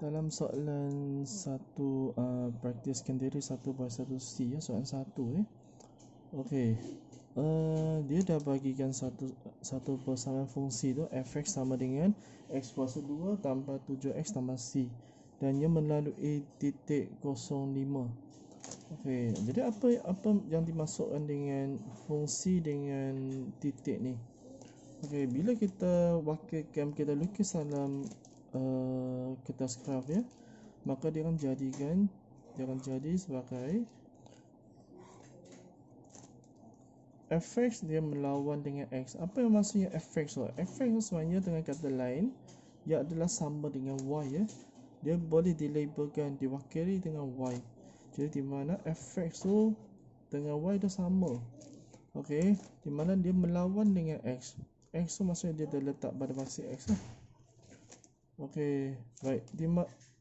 Dalam soalan satu praktiskan diri 1/1C ya, soalan 1 Okey. Dia dah bagikan satu persamaan fungsi tu f(x) sama dengan x kuasa 2 tambah 7x tambah c dan ia melalui titik 05. Okey, jadi apa yang dimasukkan dengan fungsi dengan titik ni? Okey, bila kita wakilkan, kita lukis dalam kertas kraft ya, maka dia akan jadi sebagai fx dia melawan dengan x. Apa yang maksudnya fx? Fx sebenarnya dengan kata lain ia adalah sama dengan y ya. Dia boleh dilabelkan, diwakili dengan y. Jadi di mana fx tu dengan y tu sama. Okey, di mana dia melawan dengan x. X tu maksudnya dia terletak pada paksi x lah. Okey, baik.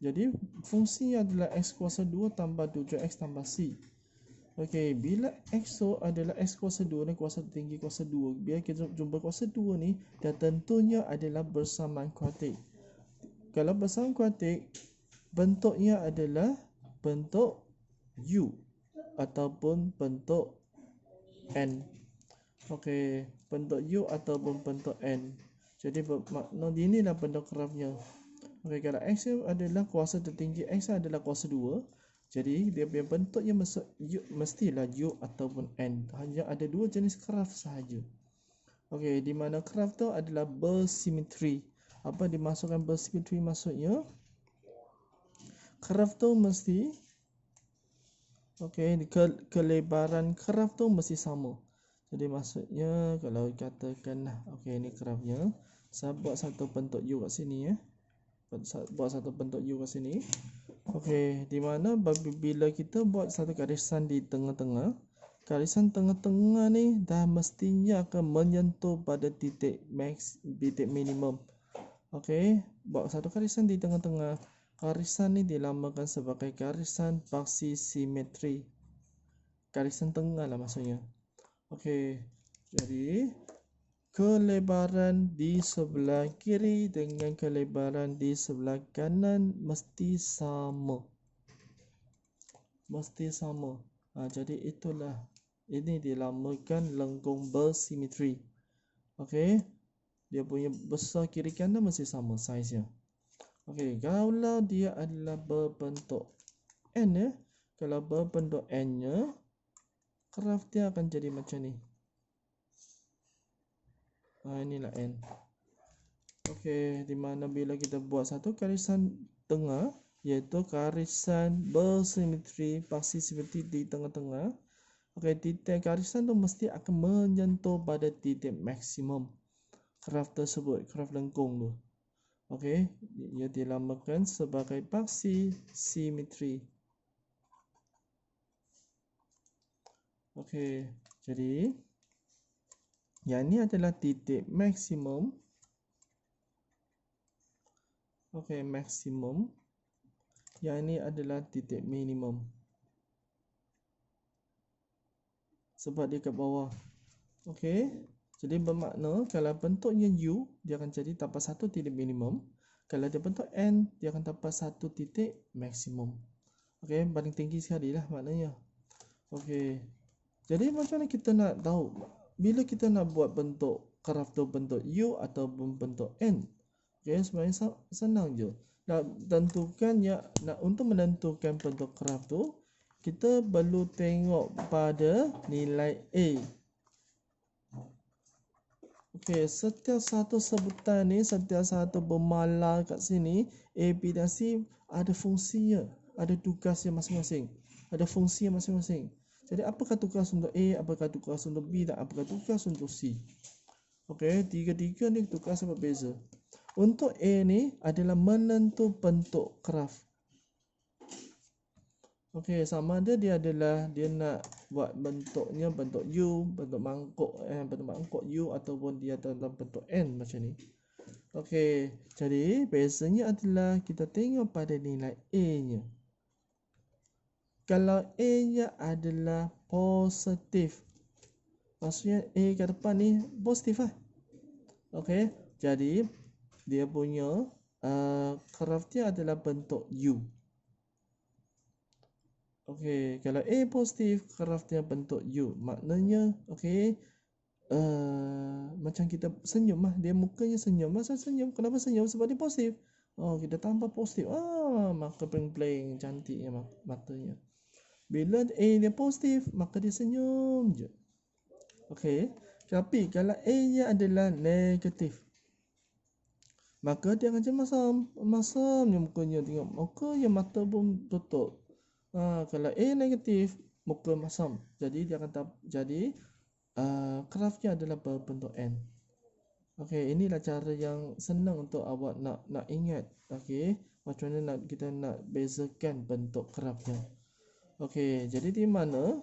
Jadi fungsinya adalah x kuasa 2 tambah 7x tambah c. Okey, bila x tu adalah x kuasa 2 dan kuasa tinggi kuasa 2, biar kita jumpa kuasa 2 ni, dan tentunya adalah bersamaan kuatik. Kalau bersamaan kuatik, bentuknya adalah bentuk U ataupun bentuk N. Okey, bentuk U ataupun bentuk N. Jadi bermakna inilah bentuk grafnya. Okey, kalau x adalah kuasa tertinggi, x adalah kuasa 2. Jadi dia punya bentuknya mestilah U ataupun N. Hanya ada dua jenis graf sahaja. Okey, di mana graf tu adalah bersimetri. Apa dimasukkan bersimetri maksudnya? Graf tu mesti kelebaran graf tu mesti sama. Jadi maksudnya kalau katakanlah ini grafnya, saya buat satu bentuk U kat sini ya. Buat satu bentuk U kat sini. Okey, di mana bila kita buat satu garisan di tengah-tengah, garisan tengah-tengah ni dah mestinya akan menyentuh pada titik max, titik minimum. Okey, buat satu garisan di tengah-tengah. Garisan ni dinamakan sebagai garisan paksi simetri. Garisan tengah lah maksudnya. Okey, jadi kelebaran di sebelah kiri dengan kelebaran di sebelah kanan mesti sama. Mesti sama. Jadi itulah, ini dinamakan lengkung bersimetri. Okey, dia punya besar kiri kanan mesti sama saiznya. Okey, kalau dia adalah berbentuk N ya, kalau berbentuk N nya, graf dia akan jadi macam ni. Inilah N. Okey, di mana bila kita buat satu garisan tengah, iaitu garisan bersimetri, paksi simetri di tengah-tengah. Okey, titik garisan tu mesti akan menyentuh pada titik maksimum graf tersebut, graf lengkung tu. Okey, ia dinamakan sebagai paksi simetri. Okey, jadi yang ni adalah titik maksimum. Okey, maksimum. Yang ini adalah titik minimum. Sebab dia kat bawah. Okey, jadi bermakna kalau bentuknya U, dia akan jadi dapat satu titik minimum. Kalau dia bentuk N, dia akan dapat satu titik maksimum. Okey, paling tinggi sekali lah maknanya. Okey, jadi macam mana kita nak tahu bila kita nak buat bentuk graf tu bentuk U ataupun bentuk N? Okey, sebenarnya senang je. Untuk menentukan bentuk graf tu, kita perlu tengok pada nilai A. Okey, setiap satu sebutan ni, setiap satu bermala kat sini, A, B dan C ada fungsinya, ada tugasnya masing-masing, ada fungsinya masing-masing. Jadi apakah tugas untuk A, apakah tugas untuk B dan apakah tugas untuk C? Okey, tiga-tiga ni tugas berbeza. Untuk A ni adalah menentu bentuk graf. Okey, sama ada dia nak buat bentuknya bentuk U, bentuk mangkuk U ataupun dia dalam bentuk N macam ni. Okey, jadi bezanya adalah kita tengok pada nilai A-nya. Kalau A-nya adalah positif, maksudnya A ke depan ni positif lah. Okey, jadi dia punya graf dia adalah bentuk U. Okey, kalau A positif, graf dia bentuk U. Maknanya, okey, macam kita senyum lah. Dia mukanya senyum. Masa senyum? Kenapa senyum? Sebab dia positif. Oh, kita tambah positif. Maka bling-bling cantiknya matanya. Bila A dia positif, maka dia senyum je. Okey. Tapi kalau A nya adalah negatif, maka dia akan macam masam je mukanya. Tengok mukanya, mata pun tutup. Kalau A negatif, muka masam. Jadi dia akan jadi grafnya adalah berbentuk N. Okey, inilah cara yang senang untuk awak nak ingat. Okey, macam mana kita nak bezakan bentuk grafnya. Okey, jadi di mana?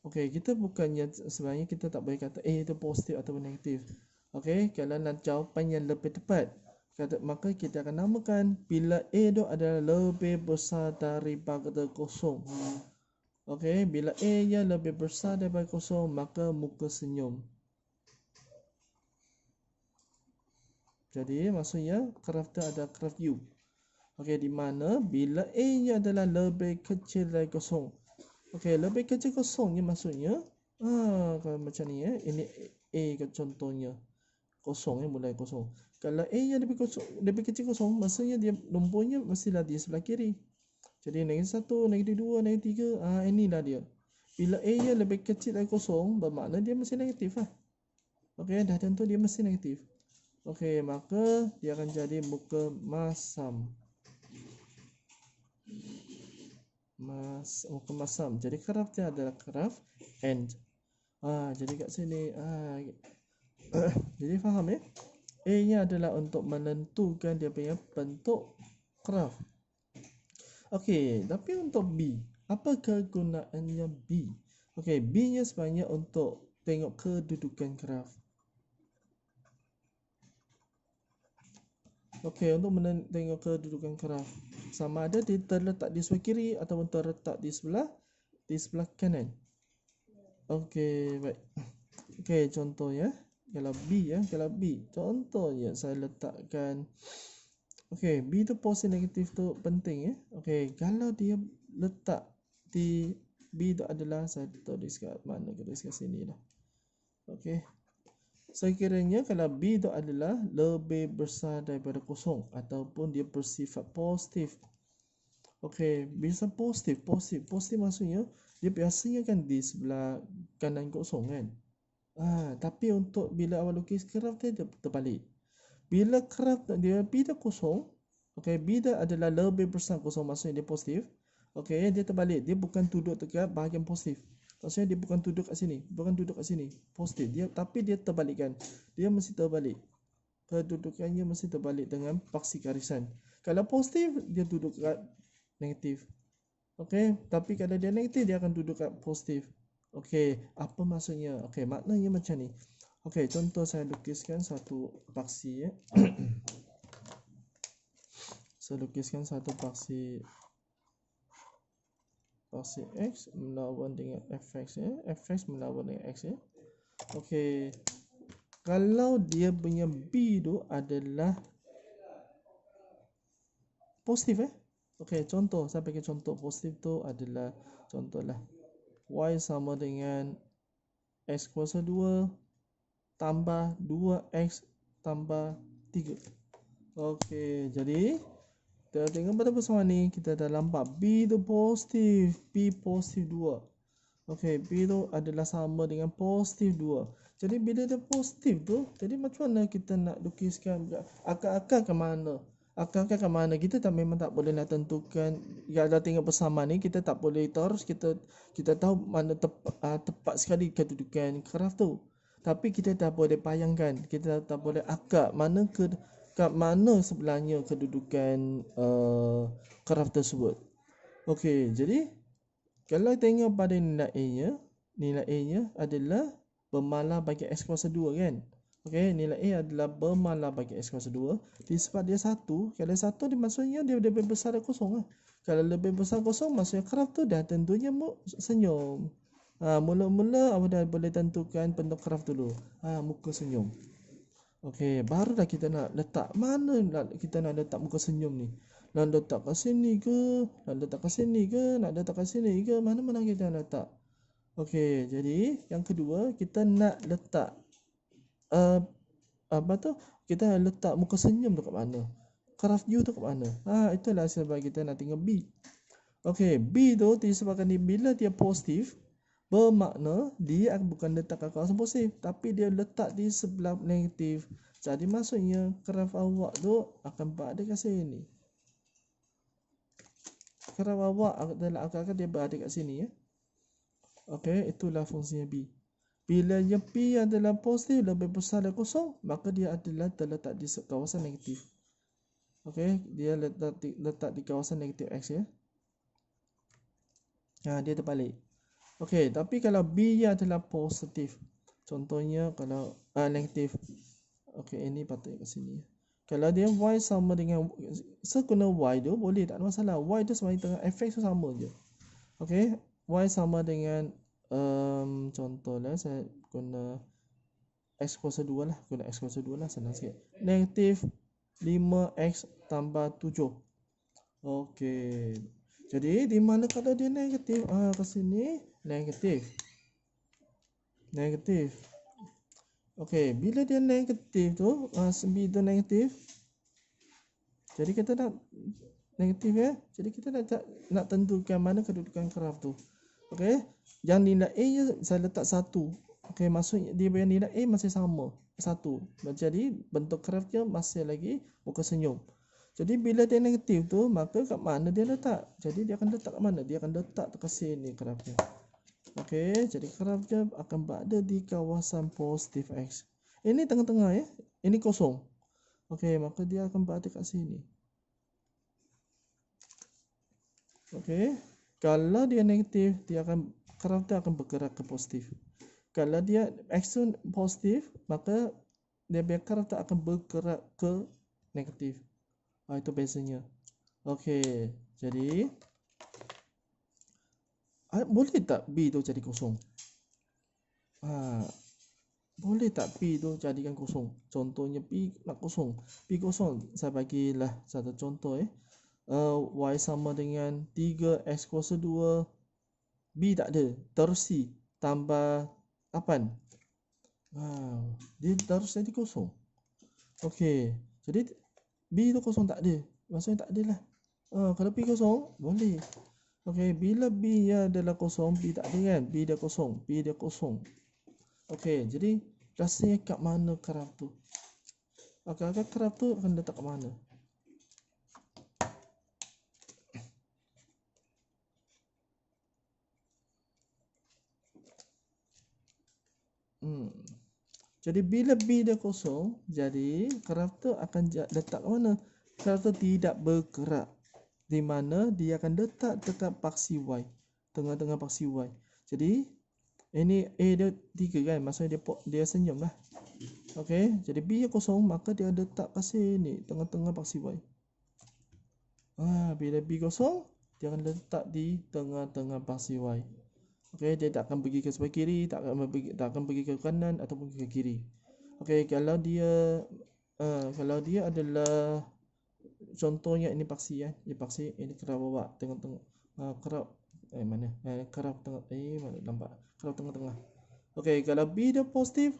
Okey, kita bukannya sebenarnya kita tak boleh kata A itu positif atau negatif. Okey, kalau nak jawapan yang lebih tepat, maka kita akan namakan bila A itu adalah lebih besar daripada kosong. Okey, bila A nya lebih besar daripada kosong, maka muka senyum. Jadi maksudnya graf tu ada graf U. Okey, di mana bila A nya adalah lebih kecil dari kosong. Okey, lebih kecil kosong ni maksudnya kalau macam ni ini A contohnya. Kosong mulai kosong. Kalau A nya lebih kecil kosong, maksudnya dia nombornya mestilah di sebelah kiri. Jadi -1, -2, -3, inilah dia. Bila A nya lebih kecil dari kosong, bermakna dia mesti negatif lah. Okey, dah tentu dia mesti negatif. Okey, maka dia akan jadi muka masam. Muka masam. Jadi graf dia adalah graf N. Jadi kat sini jadi faham ya? A nya adalah untuk menentukan dia punya bentuk graf. Okey, tapi untuk B, apa kegunaannya B? Okey, B nya sebenarnya untuk tengok kedudukan graf. Okey, untuk tengok kedudukan graf, sama ada dia terletak di sebelah kiri ataupun terletak di sebelah kanan. Okey, baik. Okey, contohnya kalau B, contohnya saya letakkan. Okey, B tu positif negatif tu penting ya. Okey, kalau dia letak di B tu adalah, saya tulis kat mana, tulis kat sini lah. Okey. Sekiranya kalau B itu adalah lebih besar daripada kosong ataupun dia bersifat positif. Okey, bisa positif maksudnya dia biasanya kan di sebelah kanan kosong kan. Tapi untuk bila awak lukis graf dia terbalik. Bila graf dia B dah kosong, okey, B dah adalah lebih besar kosong maksudnya dia positif. Okey, dia terbalik. Dia bukan duduk dekat bahagian positif. Maksudnya dia bukan duduk kat sini, positif dia, tapi dia terbalikkan. Dia mesti terbalik. Kedudukannya mesti terbalik dengan paksi garisan. Kalau positif dia duduk kat negatif. Okey, tapi kalau dia negatif dia akan duduk kat positif. Okey, apa maksudnya? Okey, maknanya macam ni. Okey, contoh saya lukiskan satu paksi ya. Saya lukiskan satu paksi X melawan dengan fx ya. Fx melawan dengan x ya. Okey. Kalau dia punya B tu adalah positif Okey, contoh saya bagi contoh positif tu adalah contohlah y sama dengan x kuasa 2 tambah 2x tambah 3. Okey, jadi kita tengok pada persoalan ni kita dah nampak B tu positif, B positif 2. Okey, B tu adalah sama dengan positif 2. Jadi bila dia positif tu, jadi macam mana kita nak lukiskan akar-akar ke mana? Akar-akar ke mana? Kita memang tak boleh nak tentukan. Kalau tengok bersama ni kita tak boleh terus kita tahu mana tepat sekali kedudukan graf tu. Tapi kita tak boleh bayangkan, kita tak boleh akar kat mana sebenarnya kedudukan graf tersebut. Okey, jadi kalau tengok pada nilai A nya adalah bermalah bagi x kuasa 2 kan. Okey, nilai A adalah bermalah bagi x kuasa 2. Disebab dia 1, kalau 1 dia maksudnya dia lebih besar dari kosong lah. Kalau lebih besar kosong maksudnya graf tu dah tentunya senyum. Mula-mula awak dah boleh tentukan bentuk graf dulu. Muka senyum. Okey, barulah kita nak letak mana kita nak letak muka senyum ni. Nak letak kat sini ke? Nak letak kat sini ke? Nak letak kat sini ke? Mana-mana kita nak letak. Okey, jadi yang kedua kita nak letak uh, apa tu? Kita nak letak muka senyum tu kat mana? Craft view tu kat mana? Itulah sebab kita nak tengok B. Okey, B tu disebabkan bila dia positif, bermakna dia bukan letak kat kawasan positif, tapi dia letak di sebelah negatif. Jadi maksudnya graf awak tu akan berada kat sini. Graf awak akan dia berada kat sini ya. Okey, itulah fungsinya B. Bila yang P adalah positif lebih besar dari kosong, maka dia adalah terletak di kawasan negatif. Okey, dia letak di kawasan negatif X ya. Dia terbalik. Okey, tapi kalau B nya adalah positif. Contohnya kalau negatif. Okey, ini patut kat sini. Kalau dia Y sama dengan guna Y tu boleh tak ada masalah. Y tu sama dengan fx tu sama je. Okey, Y sama dengan contohlah saya guna x kuasa 2 lah. Guna x kuasa 2 lah, senang sikit. Negatif 5x tambah 7. Okey. Jadi di mana kalau dia negatif? Kat sini negatif. Negatif. Okey, bila dia negatif tu, B tu negatif. Jadi kita nak negatif ya. Jadi kita nak tentukan mana kedudukan graf tu. Okey. Yang nilai A saya letak 1. Okey, maksudnya dia punya nilai A masih sama, 1. Jadi bentuk graf dia masih lagi muka senyum. Jadi bila dia negatif tu, maka kat mana dia letak? Jadi dia akan letak kat mana? Dia akan letak ke sini grafnya. Okey, jadi graf dia akan berada di kawasan positif X. Ini tengah-tengah ya. Ini kosong. Okey, maka dia akan berada kat sini. Okey. Kalau dia negatif, graf dia akan bergerak ke positif. Kalau dia X tu positif, maka dia graf dia akan bergerak ke negatif. Itu bezanya. Okey, jadi boleh tak B tu jadi kosong? Boleh tak P tu jadikan kosong? Contohnya P nak kosong. P kosong, saya bagilah satu contoh Y sama dengan 3x kuasa 2. B tak ada, terus C tambah 8. Dia terus jadi kosong. Okey, jadi B tu kosong tak ada. Maksudnya tak ada lah. Kalau P kosong, boleh. Okey, bila B nya adalah kosong, B tak ada kan? B dia kosong, P dia kosong. Okey, jadi rasanya kat mana graf tu? Agak-agak graf tu akan letak kat mana? Jadi bila B dia kosong, jadi graf tu akan letak kat mana? Graf tu tidak bergerak. Di mana dia akan letak dekat paksi Y. Tengah-tengah paksi Y. Jadi ini A dia 3 kan? Maksudnya dia senyum lah. Okey, jadi B yang kosong, maka dia letak kat sini, tengah-tengah paksi Y. Bila B kosong, dia akan letak di tengah-tengah paksi Y. Okey, dia tak akan pergi ke sebelah kiri, tak akan pergi ke kanan ataupun ke kiri. Okey, kalau dia adalah contohnya ini paksi ya. Ini paksi, ini kerap bawa tengah-tengah. Kerap mana? Kerap tengah mana nampak? Kerap tengah-tengah. Okey, kalau B dia positif,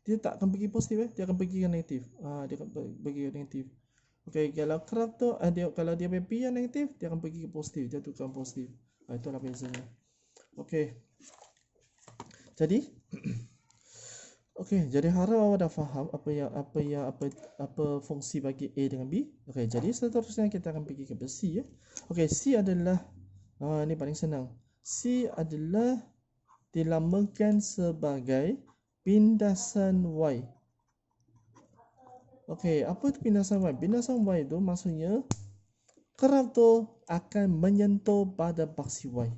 dia tak akan pergi positif dia akan pergi ke negatif. Dia akan pergi ke negatif. Okey, kalau kerap tu kalau dia P yang negatif, dia akan pergi ke positif, dia tukar positif. Itulah bezanya. Okey. Jadi okey, jadi harap awak dah faham apa fungsi bagi A dengan B. Okey, jadi seterusnya kita akan pergi ke C ya. Okey, C adalah ini paling senang. C adalah dilamakan sebagai pindasan Y. Okey, apa itu pindasan Y? Pindasan Y itu maksudnya graf tu akan menyentuh pada paksi Y.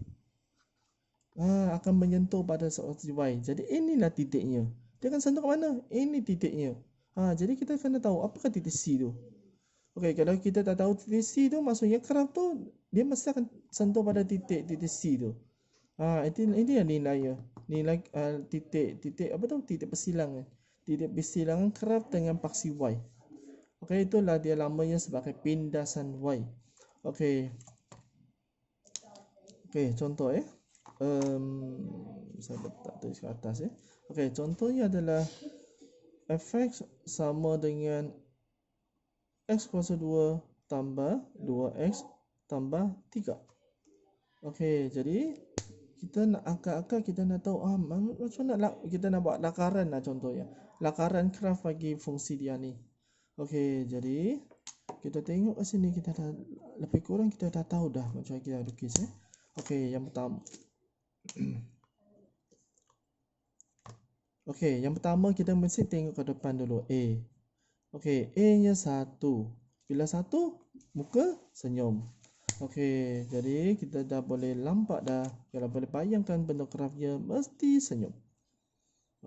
Akan menyentuh pada paksi Y. Jadi inilah titiknya. Dia akan sentuh ke mana? Ini titiknya. Jadi kita kena tahu apakah titik C tu. Okey, kalau kita tak tahu titik C tu, maksudnya graf tu dia mesti akan sentuh pada titik C tu. Ini yang nilai titik apa tu? Titik persilang. titik bersilangan graf dengan paksi Y. Okey, itulah dia namanya sebagai pindasan Y. Okey. Okey, contoh saya letak tulis ke atas Okey, contohnya adalah fx sama dengan x kuasa 2 tambah 2x tambah 3. Okey, jadi kita nak akal-akal, kita nak tahu macam nak kita nak buat lakaran lah contohnya. Lakaran graf bagi fungsi dia ni. Okey, jadi kita tengok kat sini, kita dah lebih kurang kita dah tahu dah macam kita lukis Okey, yang pertama. Okey, yang pertama kita mesti tengok ke depan dulu A. Okey, A-nya 1. Bila 1, muka senyum. Okey, jadi kita dah boleh nampak dah. Kalau boleh bayangkan bentuk grafnya mesti senyum.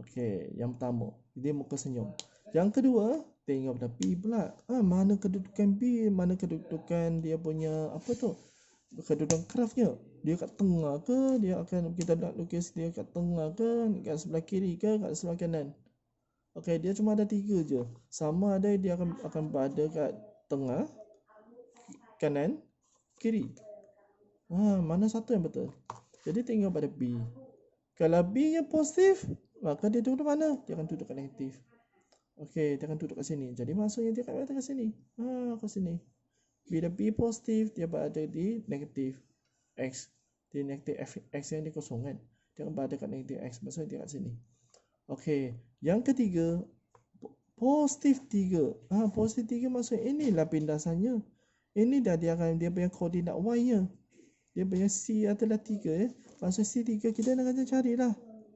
Okey, yang pertama, dia muka senyum. Yang kedua, tengok pada B pula. Mana kedudukan B, mana kedudukan dia punya kedudukan grafnya. Dia kat tengah ke, dia akan kita nak lukis dia kat tengah ke, kat sebelah kiri ke, kat sebelah kanan. Okey, dia cuma ada 3 je. Sama ada dia akan berada kat tengah, kanan, kiri. Mana satu yang betul? Jadi tengok pada B. Kalau B nya positif, maka dia duduk mana? Dia akan duduk kat negatif. Okey, dia akan duduk kat sini. Jadi maksudnya dia akan berada kat sini. Kat sini. Bila B positif, dia berada di negatif X. Di negatif X yang dikosongan. Dia akan berada kat negatif X. Maksudnya dia kat sini. Okey, yang ketiga, positif 3. Positif 3 maksudnya inilah pindasannya. Ini dah dia punya koordinat Y nya. Dia punya C adalah 3 Maksud C3 kita nak kena carilah.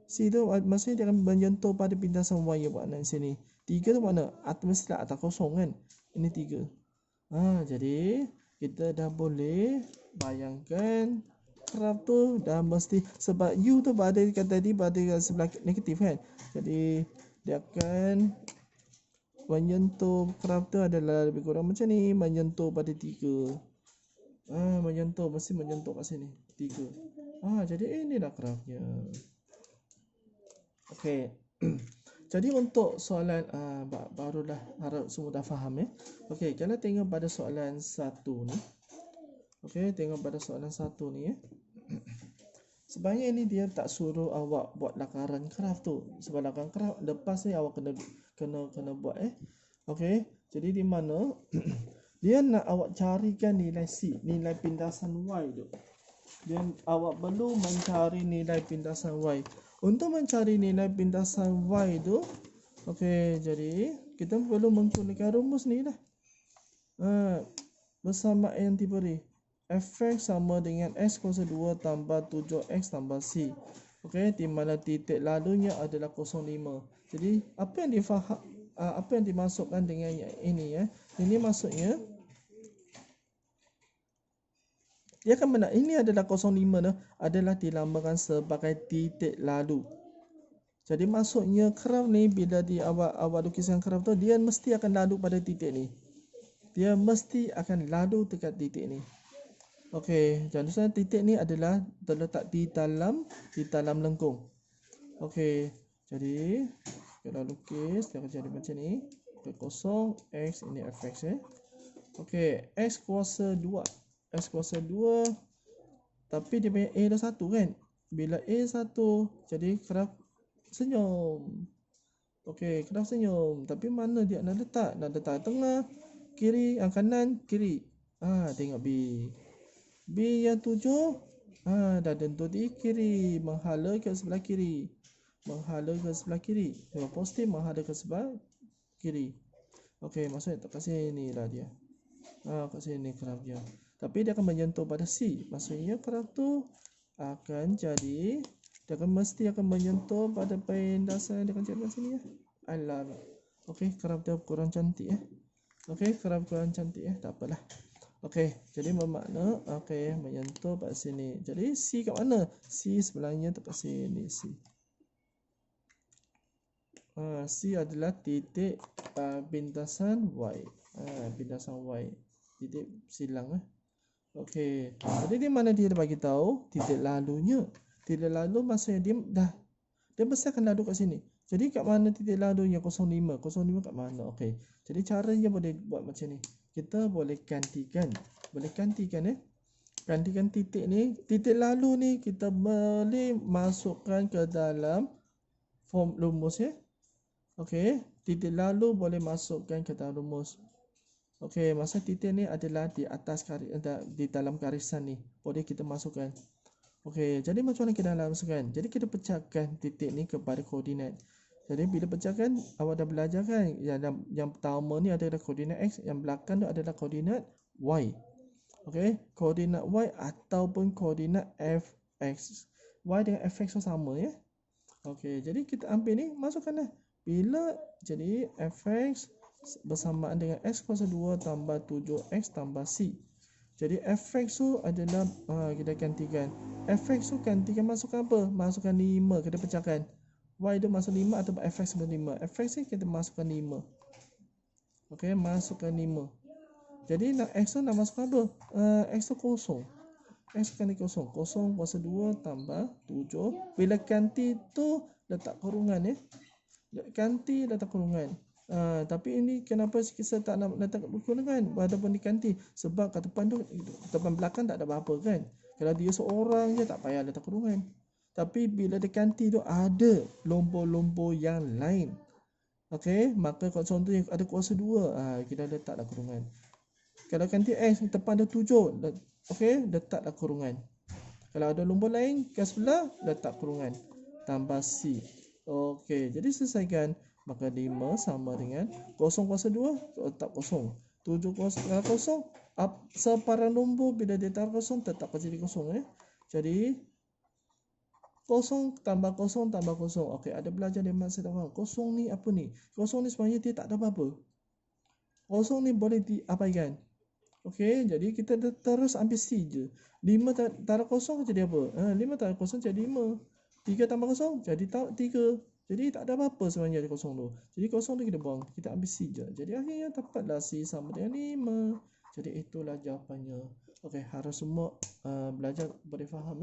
C tu maksudnya dia akan menyentuh pada pindasan Y yang makna sini. 3 tu mana? Mestilah atas kosong kan. Ini 3. Jadi kita dah boleh bayangkan graf tu dah mesti, sebab U tu berada kat tadi berada kat sebelah negatif kan. Jadi dia akan menyentuh graf tu adalah lebih kurang macam ni, menyentuh pada 3. Mesti menyentuh kat sini 3. Jadi inilah grafnya. Okey. Jadi untuk soalan barulah, harap semua dah faham Okey, kalau tengok pada soalan 1 ni. Okey, tengok pada soalan 1 ni Sebenarnya ini dia tak suruh awak buat lakaran graf tu. Sebab lakaran graf lepas ni awak kena buat Okey, jadi di mana dia nak awak carikan nilai C, nilai pindasan Y tu. Dan awak perlu mencari nilai pindasan Y. Untuk mencari nilai pindasan Y tu, okey, jadi kita perlu menggunakan rumus ni lah. Bersama yang diberi, fx sama dengan x kuasa 2 tambah 7x tambah c. Okey, di mana titik lalunya adalah 05. Jadi apa yang dimasukkan dengan ini Ini maksudnya dia akan ini adalah 05 adalah dilambangkan sebagai titik lalu. Jadi maksudnya graf ni bila awak lukiskan graf tu, dia mesti akan lalu pada titik ni. Dia mesti akan lalu dekat titik ni. Okey, jadi titik ni adalah terletak di dalam lengkung. Okey, jadi kalau lukis dia akan jadi macam ni. Kosong x, ini fx Okey, x kuasa 2. X kuasa 2, tapi dia punya A dah 1 kan. Bila A 1, jadi graf senyum. Okey, graf senyum. Tapi mana dia nak letak? Nak letak tengah, kiri, kanan, kiri. Tengok B. B yang 7, dah tentu di kiri, menghala ke sebelah kiri. Menghala ke sebelah kiri. Tengok positif, menghala ke sebelah kiri. Okey, maksudnya tak kat sini lah dia. Kat sini graf dia. Tapi dia akan menyentuh pada C. Maksudnya graf tu akan jadi, dia mesti akan menyentuh pada pindasan. Dia akan jadi macam sini Alamak. Okey, graf dia kurang cantik Okey, graf kurang cantik tak apalah. Okey, jadi bermakna menyentuh pada sini. Jadi C kat mana? C sebelahnya tepat sini C. C adalah titik pindasan Y. Pindasan Y. Titik silang Okey. Jadi di mana dia bagi tahu titik lalunya. Titik lalu maksudnya dia mesti akan lalu kat sini. Jadi kat mana titik lalu yang 05? 05 kat mana? Okey. Jadi caranya boleh buat macam ni. Kita boleh gantikan. Boleh gantikan Gantikan titik ni. Titik lalu ni kita boleh masukkan ke dalam form rumus Okey. Titik lalu boleh masukkan ke dalam rumus. Okey, masa titik ni adalah di atas di dalam garisan ni. Boleh kita masukkan. Okey, jadi macam mana kita nak masukkan? Jadi kita pecahkan titik ni kepada koordinat. Jadi bila pecahkan, awak dah belajar kan? Yang pertama ni adalah koordinat X, yang belakang tu adalah koordinat Y. Okey, koordinat Y ataupun koordinat Fx. Y dengan Fx tu sama Okey, jadi kita ambil ni, masukkanlah. Bila jadi Fx bersamaan dengan X kuasa 2 tambah 7X tambah C. Jadi Fx tu adalah kita gantikan. Fx tu gantikan masukkan apa? Masukkan 5, kita pecahkan. Y tu masuk 5 atau Fx masuk 5. Fx ni kita masukkan 5. Okey, masukkan 5. Jadi nak X tu nak masukkan apa? X tu kosong. X ganti kosong. Kosong kuasa 2 tambah 7. Bila ganti tu letak kurungan Ganti letak kurungan. Tapi ini kenapa kita tak nak letak kurungan walaupun diganti? Sebab kat depan belakang tak ada apa-apa kan. Kalau dia seorang je tak payah letak kurungan. Tapi bila diganti tu ada lombor-lombor yang lain. Okey, maka kalau contohnya ada kuasa 2, kita letaklah kurungan. Kalau ganti X depan ada 7, okey, letaklah kurungan. Kalau ada lombor lain kat sebelah, letak kurungan. Tambah C. Okey, jadi selesaikan. Maka 5 sama dengan 0 kuasa 2, letak kosong. 7 kuasa kosong, separuh nombor bila dia taruh kosong, tetap jadi kosong Jadi 0 tambah 0 tambah 0. Okey, ada belajar dia masa tak faham. Kosong ni apa ni? Kosong ni sebenarnya dia tak ada apa-apa. Kosong ni boleh diabaikan. Okey, jadi kita terus ambil C je. 5 taruh kosong jadi apa? 5 taruh kosong jadi 5. 3 tambah kosong jadi 3. Jadi tak ada apa-apa sebenarnya di kosong tu. Jadi kosong tu kita buang. Kita ambil C je. Jadi akhirnya dapatlah C sama dengan 5. Jadi itulah jawapannya. Okey, harus semua belajar boleh faham